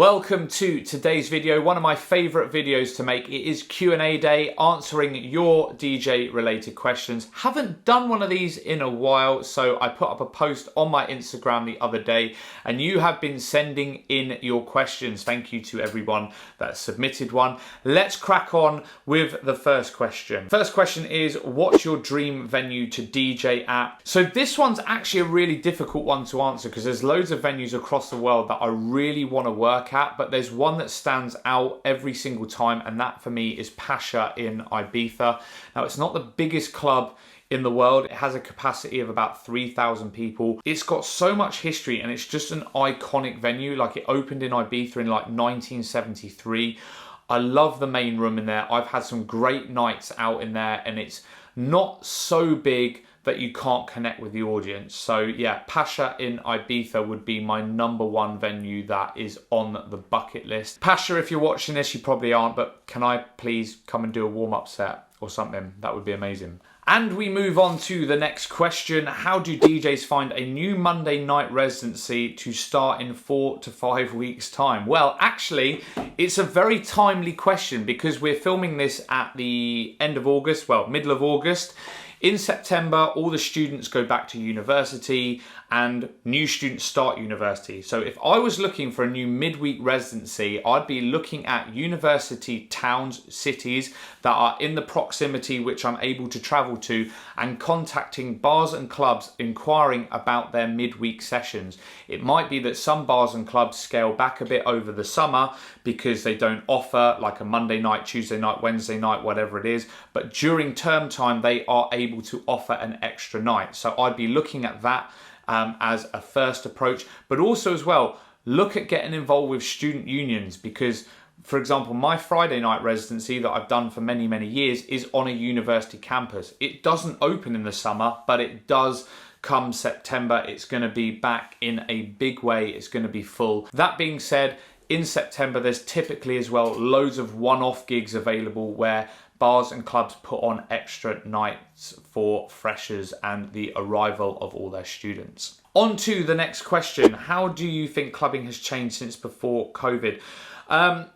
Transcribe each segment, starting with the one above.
Welcome to today's video, one of my favorite videos to make. It is Q&A day, answering your DJ related questions. Haven't done one of these in a while, so I put up a post on my Instagram the other day and you have been sending in your questions. Thank you to everyone that submitted one. Let's crack on with the first question. First question is, what's your dream venue to DJ at? So this one's actually a really difficult one to answer because there's loads of venues across the world that I really want to work at, but there's one that stands out every single time, and that for me is Pasha in Ibiza. Now, it's not the biggest club in the world. It has a capacity of about 3,000 people. It's got so much history and it's just an iconic venue. Like, it opened in Ibiza in like 1973. I love the main room in there. I've had some great nights out in there, and it's not so big that you can't connect with the audience. So yeah, Pasha in Ibiza would be my #1 venue that is on the bucket list. Pasha, if you're watching this, you probably aren't, but can I please come and do a warm-up set or something? That would be amazing. And we move on to the next question. How do DJs find a new Monday night residency to start in 4 to 5 weeks time? Well, actually, it's a very timely question because we're filming this at the end of August, well, middle of August. In September, all the students go back to university and new students start university. So if I was looking for a new midweek residency, I'd be looking at university towns, cities that are in the proximity which I'm able to travel to, and contacting bars and clubs inquiring about their midweek sessions. It might be that some bars and clubs scale back a bit over the summer because they don't offer like a Monday night, Tuesday night, Wednesday night, whatever it is. But during term time, they are able to offer an extra night. So I'd be looking at that as a first approach, but also as well, look at getting involved with student unions because, for example, my Friday night residency that I've done for many, many years is on a university campus. It doesn't open in the summer, but it does come September. It's going to be back in a big way. It's going to be full. That being said, in September, there's typically as well loads of one-off gigs available where bars and clubs put on extra nights for freshers and the arrival of all their students. On to the next question. How do you think clubbing has changed since before COVID?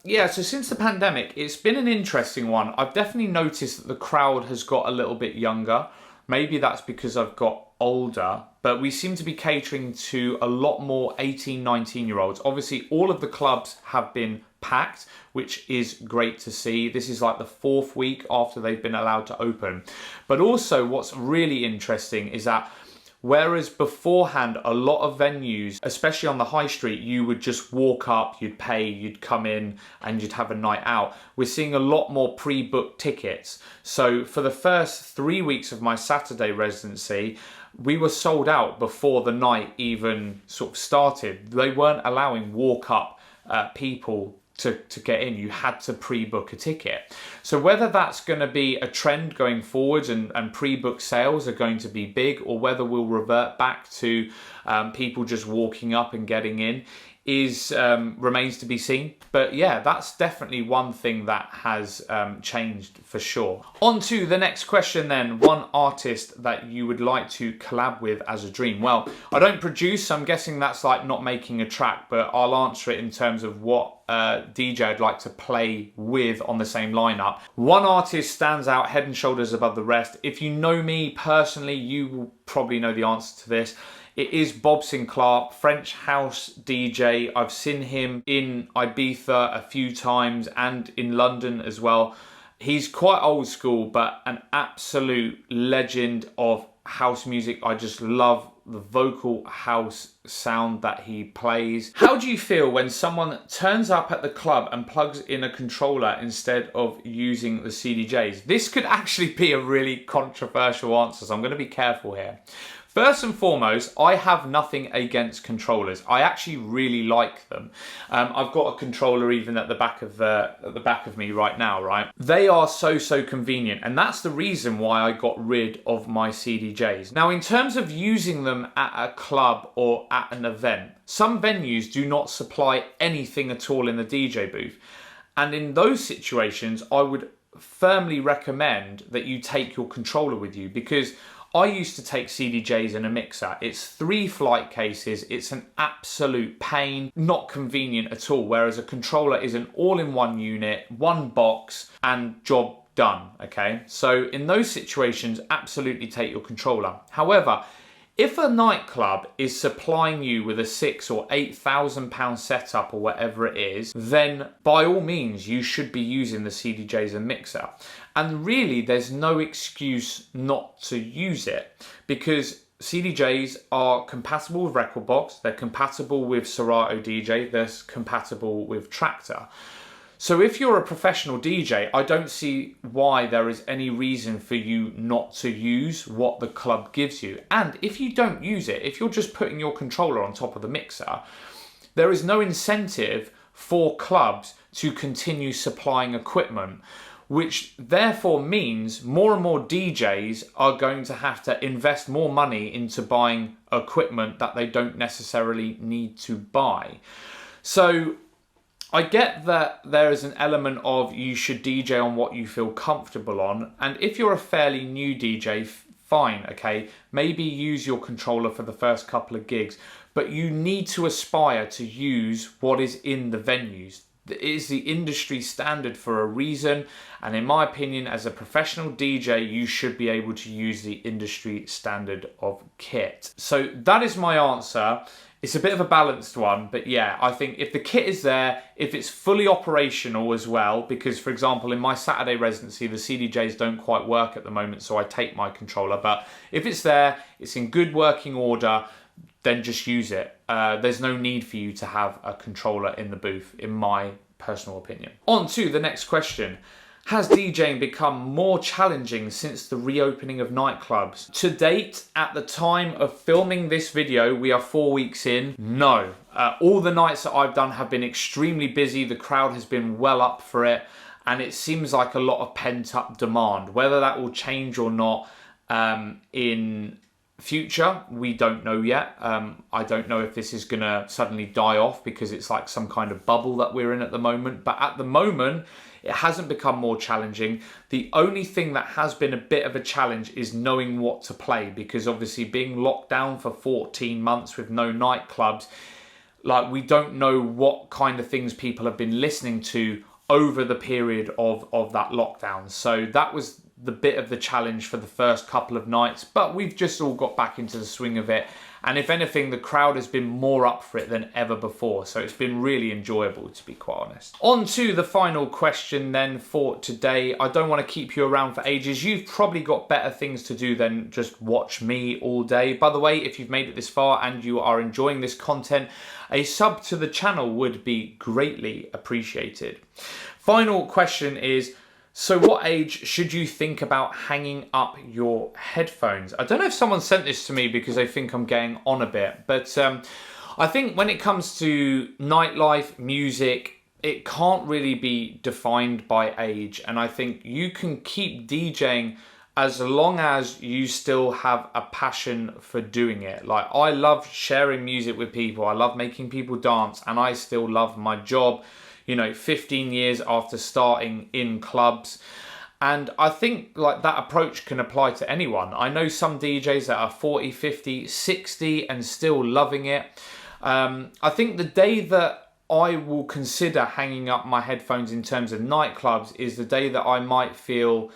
Yeah, so since the pandemic, it's been an interesting one. I've definitely noticed that the crowd has got a little bit younger. Maybe that's because I've got older, but we seem to be catering to a lot more 18, 19-year-olds. Obviously, all of the clubs have been packed, which is great to see. This is like the 4th week after they've been allowed to open. But also what's really interesting is that whereas beforehand, a lot of venues, especially on the high street, you would just walk up, you'd pay, you'd come in and you'd have a night out. We're seeing a lot more pre-booked tickets. So for the first 3 weeks of my Saturday residency, we were sold out before the night even sort of started. They weren't allowing walk-up people to get in. You had to pre-book a ticket. So whether that's going to be a trend going forwards and pre-book sales are going to be big, or whether we'll revert back to people just walking up and getting in is remains to be seen. But yeah, that's definitely one thing that has changed for sure. On to the next question then. One artist that you would like to collab with as a dream? Well, I don't produce, so I'm guessing that's like not making a track, but I'll answer it in terms of what DJ I'd like to play with on the same lineup. One artist stands out head and shoulders above the rest. If you know me personally, you will probably know the answer to this. It is Bob Sinclair, French house DJ. I've seen him in Ibiza a few times and in London as well. He's quite old school, but an absolute legend of house music. I just love the vocal house sound that he plays. How do you feel when someone turns up at the club and plugs in a controller instead of using the CDJs? This could actually be a really controversial answer, so I'm going to be careful here. First and foremost, I have nothing against controllers. I actually really like them. I've got a controller even at the back of me right now, right? They are so convenient, and that's the reason why I got rid of my CDJs. Now, in terms of using them at a club or at an event, some venues do not supply anything at all in the DJ booth. And in those situations, I would firmly recommend that you take your controller with you, because I used to take CDJs in a mixer. It's 3 flight cases. It's an absolute pain, not convenient at all. Whereas a controller is an all-in-one unit, one box, and job done, okay? So in those situations, absolutely take your controller. However, if a nightclub is supplying you with a £6,000 or £8,000 setup or whatever it is, then by all means, you should be using the CDJ as a mixer. And really, there's no excuse not to use it, because CDJs are compatible with Rekordbox, they're compatible with Serato DJ, they're compatible with Traktor. So if you're a professional DJ, I don't see why there is any reason for you not to use what the club gives you. And if you don't use it, if you're just putting your controller on top of the mixer, there is no incentive for clubs to continue supplying equipment, which therefore means more and more DJs are going to have to invest more money into buying equipment that they don't necessarily need to buy. So I get that there is an element of you should DJ on what you feel comfortable on, and if you're a fairly new DJ, fine, okay, maybe use your controller for the first couple of gigs, but you need to aspire to use what is in the venues. It is the industry standard for a reason, and in my opinion, as a professional DJ, you should be able to use the industry standard of kit. So that is my answer. It's a bit of a balanced one, but yeah, I think if the kit is there, if it's fully operational as well, because for example, in my Saturday residency, the CDJs don't quite work at the moment, so I take my controller, but if it's there, it's in good working order, then just use it. There's no need for you to have a controller in the booth, in my personal opinion. On to the next question. Has DJing become more challenging since the reopening of nightclubs? To date, at the time of filming this video, we are 4 weeks in. No. All the nights that I've done have been extremely busy. The crowd has been well up for it, and it seems like a lot of pent-up demand. Whether that will change or not in future, we don't know yet. I don't know if this is gonna suddenly die off because it's like some kind of bubble that we're in at the moment, but at the moment it hasn't become more challenging. The only thing that has been a bit of a challenge is knowing what to play, because obviously being locked down for 14 months with no nightclubs, like we don't know what kind of things people have been listening to over the period of that lockdown. So that was the bit of the challenge for the first couple of nights, but we've just all got back into the swing of it. And if anything, the crowd has been more up for it than ever before. So it's been really enjoyable, to be quite honest. On to the final question then for today. I don't want to keep you around for ages. You've probably got better things to do than just watch me all day. By the way, if you've made it this far and you are enjoying this content, a sub to the channel would be greatly appreciated. Final question is, so what age should you think about hanging up your headphones? I don't know if someone sent this to me because they think I'm getting on a bit, but I think when it comes to nightlife, music, it can't really be defined by age. And I think you can keep DJing as long as you still have a passion for doing it. Like, I love sharing music with people. I love making people dance, and I still love my job. You know, 15 years after starting in clubs. And I think like that approach can apply to anyone. I know some DJs that are 40, 50, 60 and still loving it. I think the day that I will consider hanging up my headphones in terms of nightclubs is the day that I might feel,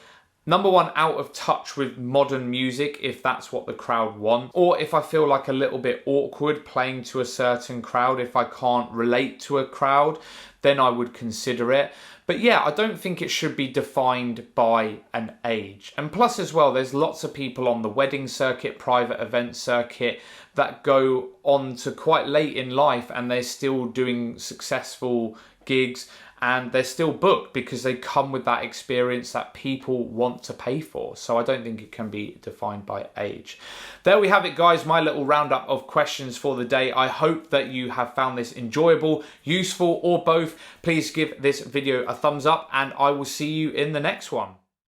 number one, out of touch with modern music, if that's what the crowd want, or if I feel like a little bit awkward playing to a certain crowd, if I can't relate to a crowd, then I would consider it. But yeah, I don't think it should be defined by an age. And plus as well, there's lots of people on the wedding circuit, private event circuit, that go on to quite late in life and they're still doing successful gigs, and they're still booked because they come with that experience that people want to pay for. So I don't think it can be defined by age. There we have it, guys, my little roundup of questions for the day. I hope that you have found this enjoyable, useful, or both. Please give this video a thumbs up, and I will see you in the next one.